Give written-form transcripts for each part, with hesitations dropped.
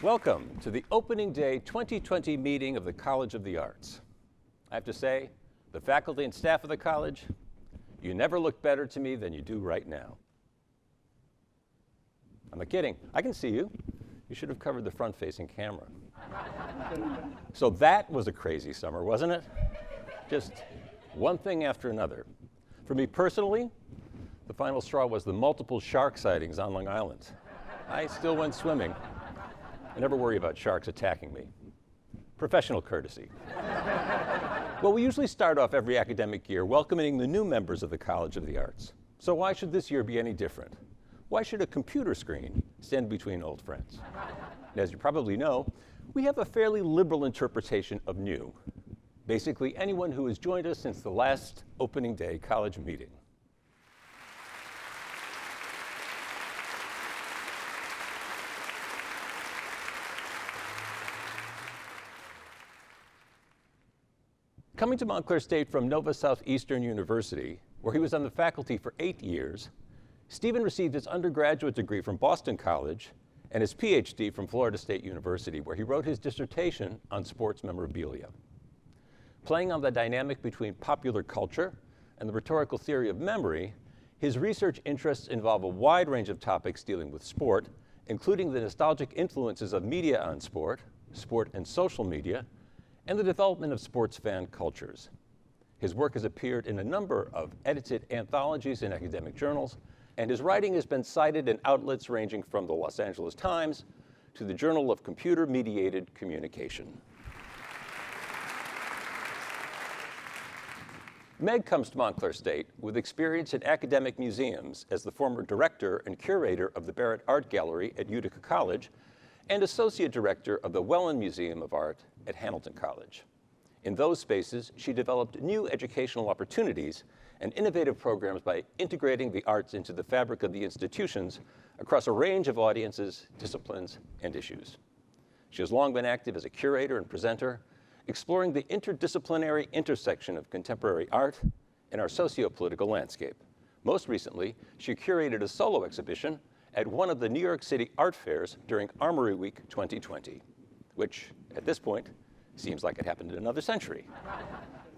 Welcome to the opening day 2020 meeting of the College of the Arts. I have to say, the faculty and staff of the college, you never look better to me than you do right now. I'm not kidding. I can see you. You should have covered the front-facing camera. So that was a crazy summer, wasn't it? Just one thing after another. For me personally, the final straw was the multiple shark sightings on Long Island. I still went swimming. I never worry about sharks attacking me. Professional courtesy. Well, we usually start off every academic year welcoming the new members of the College of the Arts. So why should this year be any different? Why should a computer screen stand between old friends? And as you probably know, we have a fairly liberal interpretation of new. Basically, anyone who has joined us since the last opening day college meeting. Coming to Montclair State from Nova Southeastern University, where he was on the faculty for 8 years, Stephen received his undergraduate degree from Boston College and his PhD from Florida State University, where he wrote his dissertation on sports memorabilia. Playing on the dynamic between popular culture and the rhetorical theory of memory, his research interests involve a wide range of topics dealing with sport, including the nostalgic influences of media on sport, sport and social media, and the development of sports fan cultures. His work has appeared in a number of edited anthologies in academic journals, and his writing has been cited in outlets ranging from the Los Angeles Times to the Journal of Computer-Mediated Communication. Meg comes to Montclair State with experience in academic museums as the former director and curator of the Barrett Art Gallery at Utica College and associate director of the Wellen Museum of Art at Hamilton College. In those spaces, she developed new educational opportunities and innovative programs by integrating the arts into the fabric of the institutions across a range of audiences, disciplines, and issues. She has long been active as a curator and presenter, exploring the interdisciplinary intersection of contemporary art and our socio-political landscape. Most recently, she curated a solo exhibition at one of the New York City art fairs during Armory Week 2020, which, at this point, seems like it happened in another century.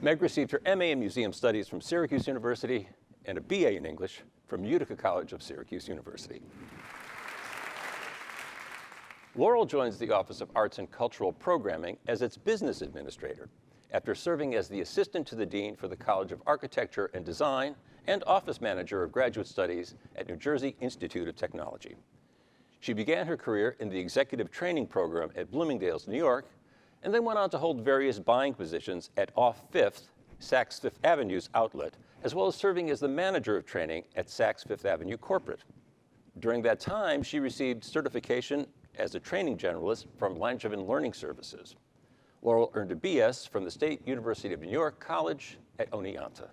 Meg received her MA in Museum Studies from Syracuse University and a BA in English from Utica College of Syracuse University. Laurel joins the Office of Arts and Cultural Programming as its business administrator after serving as the assistant to the dean for the College of Architecture and Design and office manager of graduate studies at New Jersey Institute of Technology. She began her career in the executive training program at Bloomingdale's, New York, and then went on to hold various buying positions at Off Fifth, Saks Fifth Avenue's outlet, as well as serving as the manager of training at Saks Fifth Avenue Corporate. During that time, she received certification as a training generalist from Langevin Learning Services. Laurel earned a BS from the State University of New York College at Oneonta.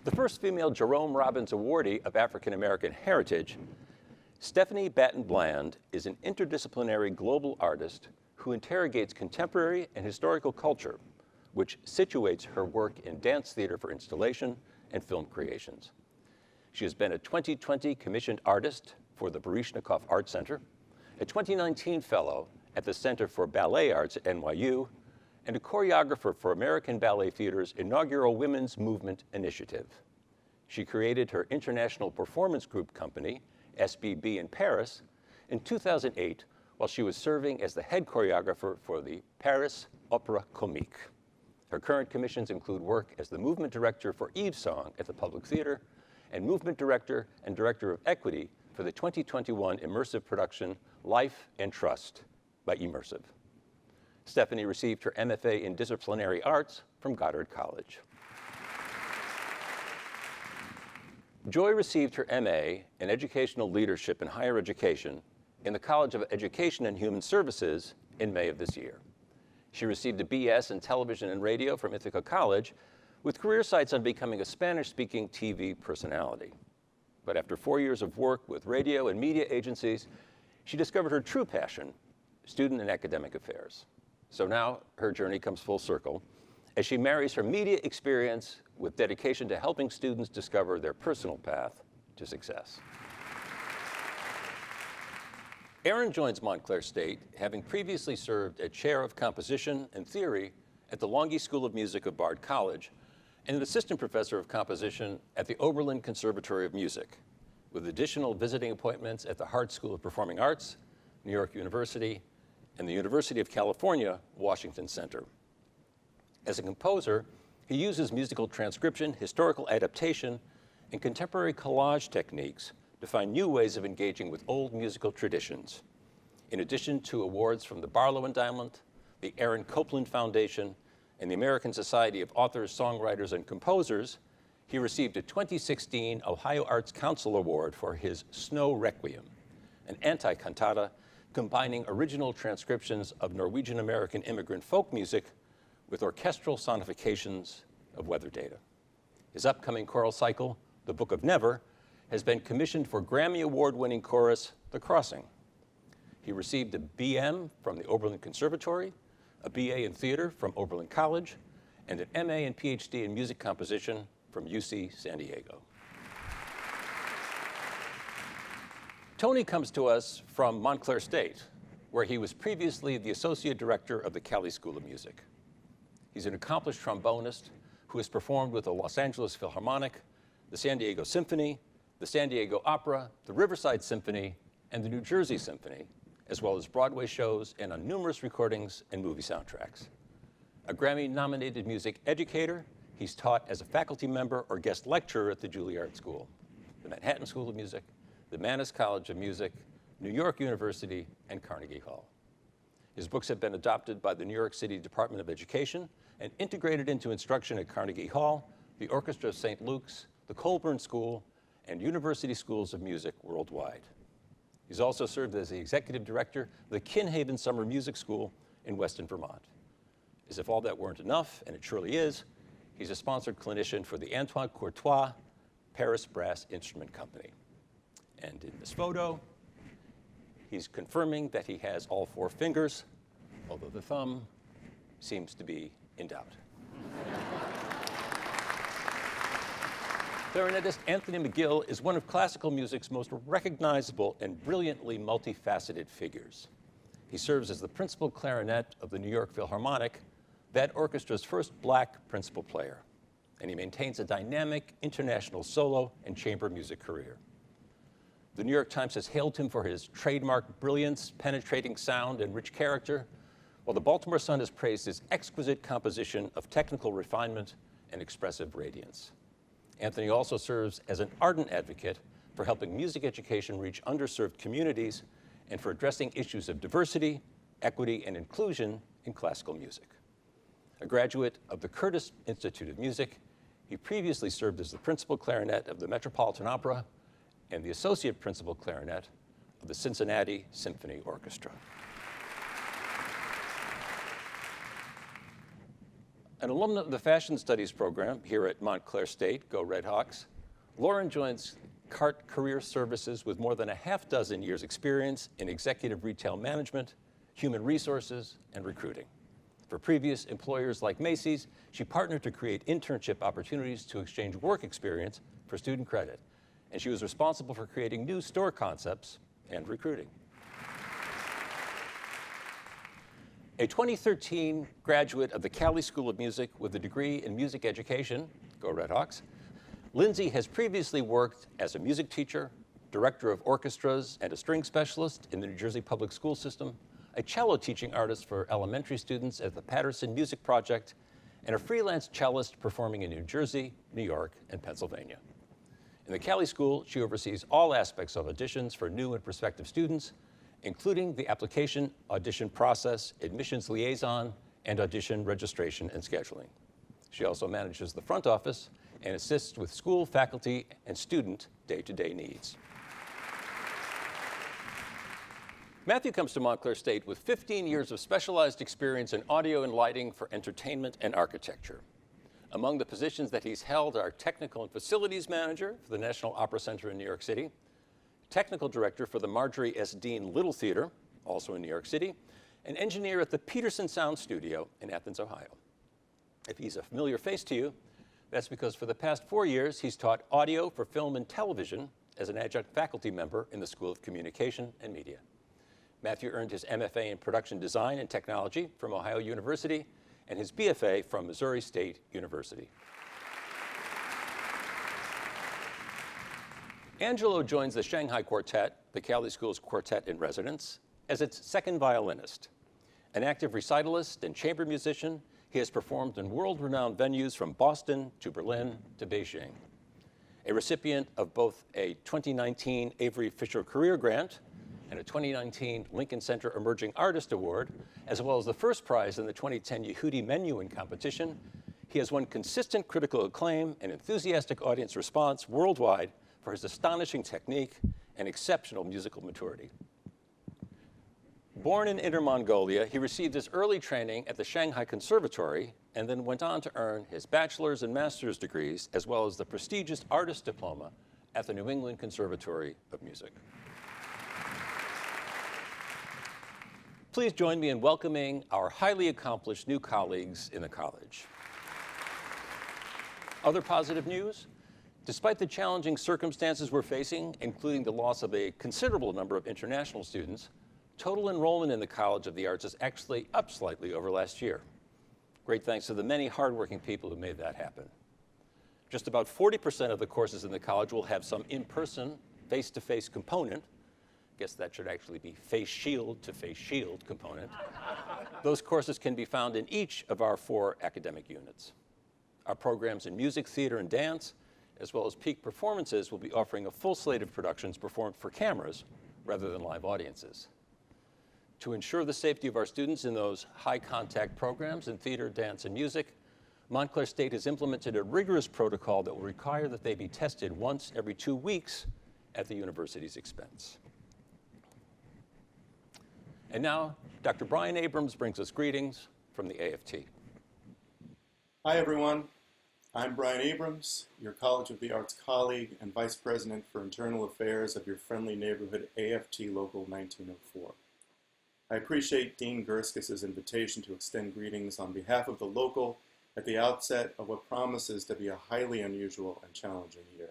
The first female Jerome Robbins Awardee of African American heritage, Stephanie Batten Bland is an interdisciplinary global artist who interrogates contemporary and historical culture, which situates her work in dance theater for installation and film creations. She has been a 2020 commissioned artist for the Baryshnikov Art Center, a 2019 fellow at the Center for Ballet Arts at NYU, and a choreographer for American Ballet Theater's inaugural Women's Movement Initiative. She created her international performance group company, SBB in Paris, in 2008 while she was serving as the head choreographer for the Paris Opéra Comique. Her current commissions include work as the movement director for Eve's Song at the Public Theater and movement director and director of equity for the 2021 immersive production Life and Trust by Immersive. Stephanie received her MFA in Disciplinary Arts from Goddard College. Joy received her MA in Educational Leadership in Higher Education in the College of Education and Human Services in May of this year. She received a BS in Television and Radio from Ithaca College with career sights on becoming a Spanish-speaking TV personality. But after 4 years of work with radio and media agencies, she discovered her true passion, student and academic affairs. So now her journey comes full circle as she marries her media experience with dedication to helping students discover their personal path to success. Aaron joins Montclair State, having previously served as Chair of Composition and Theory at the Longy School of Music of Bard College and an Assistant Professor of Composition at the Oberlin Conservatory of Music, with additional visiting appointments at the Hart School of Performing Arts, New York University, and the University of California, Washington Center. As a composer, he uses musical transcription, historical adaptation, and contemporary collage techniques to find new ways of engaging with old musical traditions. In addition to awards from the Barlow Endowment, the Aaron Copland Foundation, and the American Society of Authors, Songwriters, and Composers, he received a 2016 Ohio Arts Council Award for his Snow Requiem, an anti-cantata combining original transcriptions of Norwegian-American immigrant folk music with orchestral sonifications of weather data. His upcoming choral cycle, The Book of Never, has been commissioned for Grammy Award-winning chorus, The Crossing. He received a BM from the Oberlin Conservatory, a BA in theater from Oberlin College, and an MA and PhD in music composition from UC San Diego. Tony comes to us from Montclair State, where he was previously the Associate Director of the Cali School of Music. He's an accomplished trombonist who has performed with the Los Angeles Philharmonic, the San Diego Symphony, the San Diego Opera, the Riverside Symphony, and the New Jersey Symphony, as well as Broadway shows and on numerous recordings and movie soundtracks. A Grammy-nominated music educator, he's taught as a faculty member or guest lecturer at the Juilliard School, the Manhattan School of Music, the Mannes College of Music, New York University, and Carnegie Hall. His books have been adopted by the New York City Department of Education and integrated into instruction at Carnegie Hall, the Orchestra of St. Luke's, the Colburn School, and university schools of music worldwide. He's also served as the executive director of the Kinhaven Summer Music School in Weston, Vermont. As if all that weren't enough, and it surely is, he's a sponsored clinician for the Antoine Courtois Paris Brass Instrument Company. And in this photo, he's confirming that he has all four fingers, although the thumb seems to be in doubt. Clarinetist Anthony McGill is one of classical music's most recognizable and brilliantly multifaceted figures. He serves as the principal clarinet of the New York Philharmonic, that orchestra's first black principal player, and he maintains a dynamic international solo and chamber music career. The New York Times has hailed him for his trademark brilliance, penetrating sound, and rich character, while the Baltimore Sun has praised his exquisite composition of technical refinement and expressive radiance. Anthony also serves as an ardent advocate for helping music education reach underserved communities and for addressing issues of diversity, equity, and inclusion in classical music. A graduate of the Curtis Institute of Music, he previously served as the principal clarinet of the Metropolitan Opera and the associate principal clarinet of the Cincinnati Symphony Orchestra. An alumna of the Fashion Studies program here at Montclair State, go Redhawks, Lauren joins CART Career Services with more than a half dozen years' experience in executive retail management, human resources, and recruiting. For previous employers like Macy's, she partnered to create internship opportunities to exchange work experience for student credit, and she was responsible for creating new store concepts and recruiting. A 2013 graduate of the Cali School of Music with a degree in music education, go Redhawks, Lindsay has previously worked as a music teacher, director of orchestras, and a string specialist in the New Jersey Public School System, a cello teaching artist for elementary students at the Patterson Music Project, and a freelance cellist performing in New Jersey, New York, and Pennsylvania. In the Cali School, she oversees all aspects of auditions for new and prospective students, including the application audition process, admissions liaison, and audition registration and scheduling. She also manages the front office and assists with school, faculty, and student day-to-day needs. Matthew comes to Montclair State with 15 years of specialized experience in audio and lighting for entertainment and architecture. Among the positions that he's held are technical and facilities manager for the National Opera Center in New York City, technical director for the Marjorie S. Dean Little Theater, also in New York City, and engineer at the Peterson Sound Studio in Athens, Ohio. If he's a familiar face to you, that's because for the past 4 years, he's taught audio for film and television as an adjunct faculty member in the School of Communication and Media. Matthew earned his MFA in Production Design and Technology from Ohio University and his BFA from Missouri State University. Angelo joins the Shanghai Quartet, the Cali School's quartet in residence, as its second violinist. An active recitalist and chamber musician, he has performed in world-renowned venues from Boston to Berlin to Beijing. A recipient of both a 2019 Avery Fisher Career Grant and a 2019 Lincoln Center Emerging Artist Award, as well as the first prize in the 2010 Yehudi Menuhin competition, he has won consistent critical acclaim and enthusiastic audience response worldwide for his astonishing technique and exceptional musical maturity. Born in Inner Mongolia, he received his early training at the Shanghai Conservatory and then went on to earn his bachelor's and master's degrees, as well as the prestigious artist diploma at the New England Conservatory of Music. Please join me in welcoming our highly accomplished new colleagues in the college. Other positive news? Despite the challenging circumstances we're facing, including the loss of a considerable number of international students, total enrollment in the College of the Arts is actually up slightly over last year. Great thanks to the many hardworking people who made that happen. Just about 40% of the courses in the college will have some in-person, face-to-face component. Guess that should actually be face shield to face shield component. Those courses can be found in each of our 4 academic units. Our programs in music, theater, and dance, as well as Peak Performances, will be offering a full slate of productions performed for cameras rather than live audiences. To ensure the safety of our students in those high-contact programs in theater, dance, and music, Montclair State has implemented a rigorous protocol that will require that they be tested once every 2 weeks at the university's expense. And now, Dr. Brian Abrams brings us greetings from the AFT. Hi, everyone. I'm Brian Abrams, your College of the Arts colleague and Vice President for Internal Affairs of your friendly neighborhood AFT Local 1904. I appreciate Dean Gerskis' invitation to extend greetings on behalf of the local at the outset of what promises to be a highly unusual and challenging year.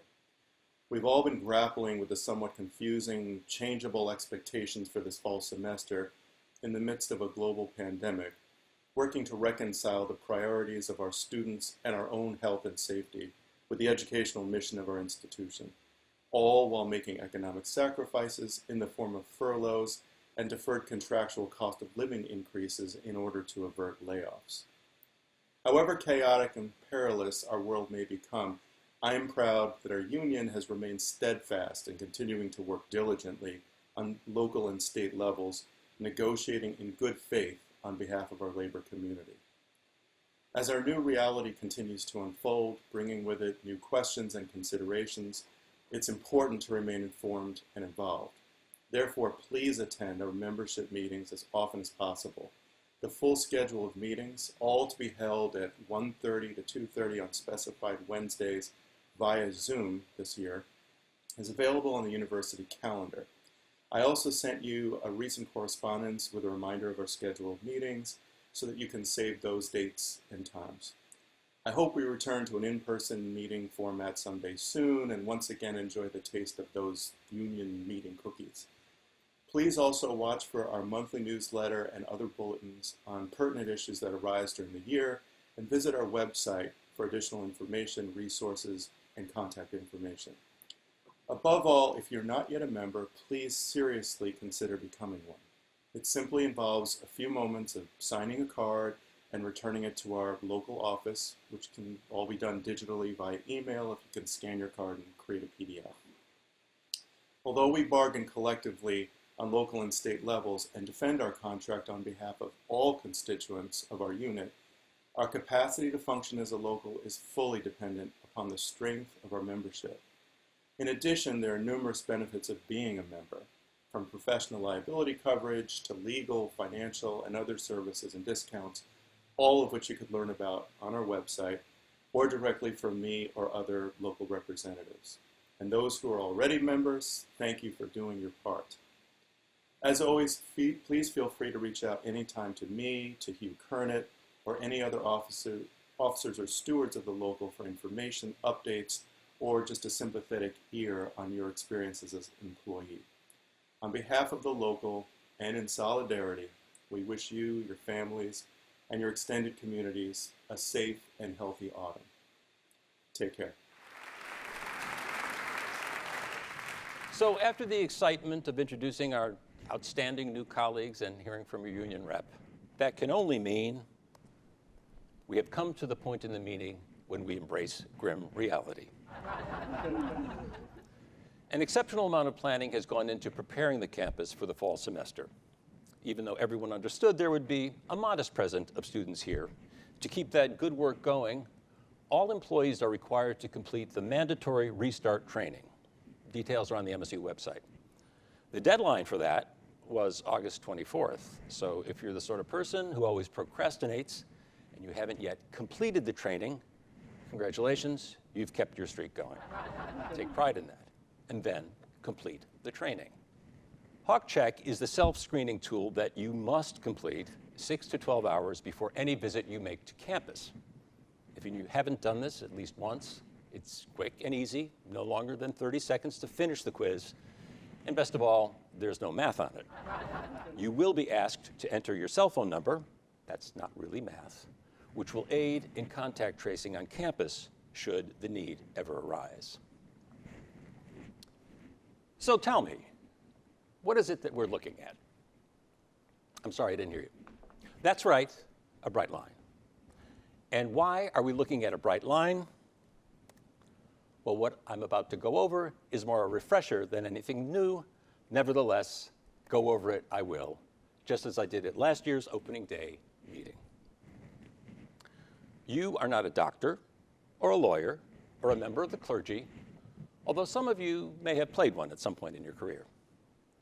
We've all been grappling with the somewhat confusing, changeable expectations for this fall semester in the midst of a global pandemic, working to reconcile the priorities of our students and our own health and safety with the educational mission of our institution, all while making economic sacrifices in the form of furloughs and deferred contractual cost of living increases in order to avert layoffs. However chaotic and perilous our world may become, I am proud that our union has remained steadfast in continuing to work diligently on local and state levels, negotiating in good faith on behalf of our labor community. As our new reality continues to unfold, bringing with it new questions and considerations, it's important to remain informed and involved. Therefore, please attend our membership meetings as often as possible. The full schedule of meetings, all to be held at 1:30 to 2:30 on specified Wednesdays via Zoom this year, is available on the university calendar. I also sent you a recent correspondence with a reminder of our schedule of meetings so that you can save those dates and times. I hope we return to an in-person meeting format someday soon and once again enjoy the taste of those union meeting cookies. Please also watch for our monthly newsletter and other bulletins on pertinent issues that arise during the year and visit our website for additional information, resources, and contact information. Above all, if you're not yet a member, please seriously consider becoming one. It simply involves a few moments of signing a card and returning it to our local office, which can all be done digitally via email if you can scan your card and create a PDF. Although we bargain collectively on local and state levels and defend our contract on behalf of all constituents of our unit, our capacity to function as a local is fully dependent upon the strength of our membership. In addition, there are numerous benefits of being a member, from professional liability coverage to legal, financial, and other services and discounts, all of which you could learn about on our website or directly from me or other local representatives. And those who are already members, thank you for doing your part. As always, please feel free to reach out anytime to me, to Hugh Kernet, or any other officers or stewards of the local for information, updates, or just a sympathetic ear on your experiences as an employee. On behalf of the local, and in solidarity, we wish you, your families, and your extended communities a safe and healthy autumn. Take care. So after the excitement of introducing our outstanding new colleagues and hearing from your union rep, that can only mean we have come to the point in the meeting when we embrace grim reality. An exceptional amount of planning has gone into preparing the campus for the fall semester. Even though everyone understood there would be a modest presence of students here, to keep that good work going, all employees are required to complete the mandatory restart training. Details are on the MSU website. The deadline for that was August 24th. So if you're the sort of person who always procrastinates and you haven't yet completed the training, congratulations, you've kept your streak going. Take pride in that. And then complete the training. HawkCheck is the self-screening tool that you must complete 6 to 12 hours before any visit you make to campus. If you haven't done this at least once, it's quick and easy, no longer than 30 seconds to finish the quiz. And best of all, there's no math on it. You will be asked to enter your cell phone number, that's not really math, which will aid in contact tracing on campus should the need ever arise. So tell me, what is it that we're looking at? I'm sorry, I didn't hear you. That's right, a bright line. And why are we looking at a bright line? Well, what I'm about to go over is more a refresher than anything new. Nevertheless, go over it I will, just as I did at last year's opening day meeting. You are not a doctor or a lawyer or a member of the clergy, although some of you may have played one at some point in your career.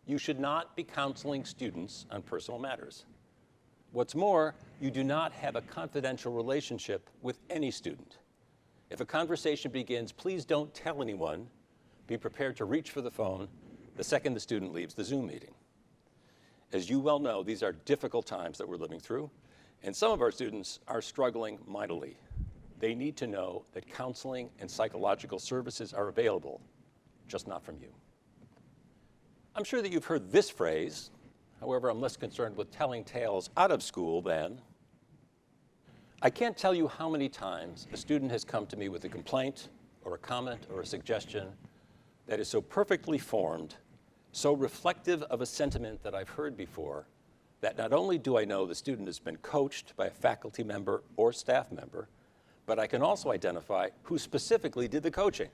You should not be counseling students on personal matters. What's more, you do not have a confidential relationship with any student. If a conversation begins, please don't tell anyone. Be prepared to reach for the phone the second the student leaves the Zoom meeting. As you well know, these are difficult times that we're living through, and some of our students are struggling mightily. They need to know that counseling and psychological services are available, just not from you. I'm sure that you've heard this phrase. However, I'm less concerned with telling tales out of school than I can't tell you how many times a student has come to me with a complaint or a comment or a suggestion that is so perfectly formed, so reflective of a sentiment that I've heard before, that not only do I know the student has been coached by a faculty member or staff member, but I can also identify who specifically did the coaching.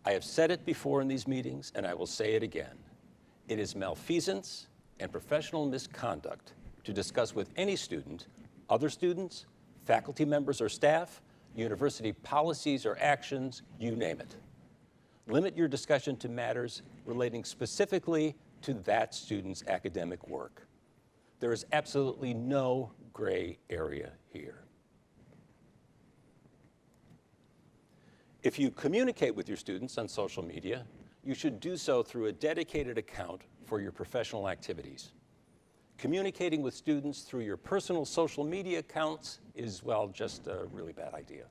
I have said it before in these meetings, and I will say it again. It is malfeasance and professional misconduct to discuss with any student, other students, faculty members or staff, university policies or actions, you name it. Limit your discussion to matters relating specifically to that student's academic work. There is absolutely no gray area here. If you communicate with your students on social media, you should do so through a dedicated account for your professional activities. Communicating with students through your personal social media accounts is, well, just a really bad idea.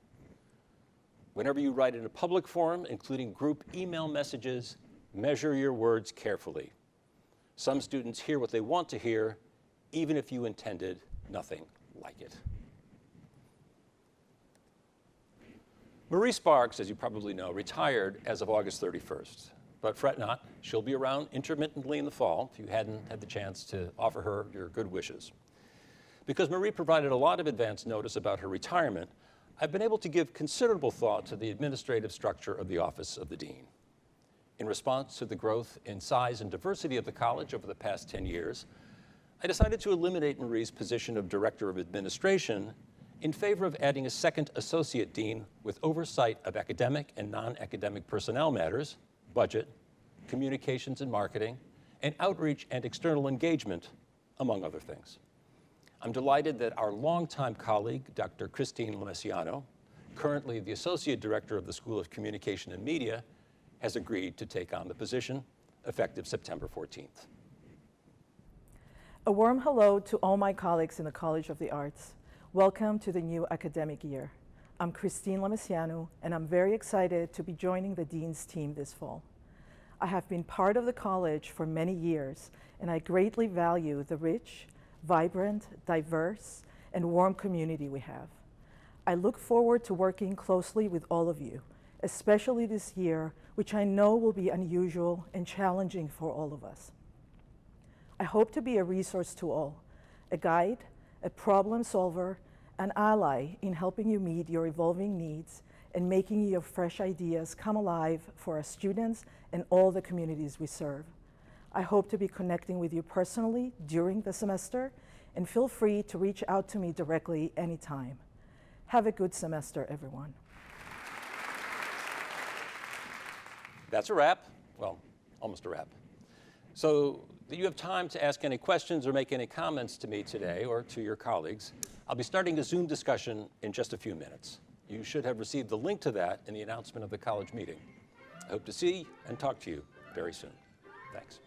Whenever you write in a public forum, including group email messages, measure your words carefully. Some students hear what they want to hear, even if you intended nothing like it. Marie Sparks, as you probably know, retired as of August 31st. But fret not, she'll be around intermittently in the fall if you hadn't had the chance to offer her your good wishes. Because Marie provided a lot of advance notice about her retirement, I've been able to give considerable thought to the administrative structure of the Office of the Dean. In response to the growth in size and diversity of the college over the past 10 years, I decided to eliminate Marie's position of Director of Administration in favor of adding a second associate dean with oversight of academic and non-academic personnel matters, budget, communications and marketing, and outreach and external engagement, among other things. I'm delighted that our longtime colleague, Dr. Christine Lemessiano, currently the Associate Director of the School of Communication and Media, has agreed to take on the position effective September 14th. A warm hello to all my colleagues in the College of the Arts. Welcome to the new academic year. I'm Christine Lemessiano, and I'm very excited to be joining the Dean's team this fall. I have been part of the college for many years, and I greatly value the rich, vibrant, diverse, and warm community we have. I look forward to working closely with all of you, especially this year, which I know will be unusual and challenging for all of us. I hope to be a resource to all, a guide, a problem solver, an ally in helping you meet your evolving needs and making your fresh ideas come alive for our students and all the communities we serve. I hope to be connecting with you personally during the semester, and feel free to reach out to me directly anytime. Have a good semester, everyone. That's a wrap. Well, almost a wrap. So you have time to ask any questions or make any comments to me today or to your colleagues. I'll be starting a Zoom discussion in just a few minutes. You should have received the link to that in the announcement of the college meeting. I hope to see and talk to you very soon. Thanks.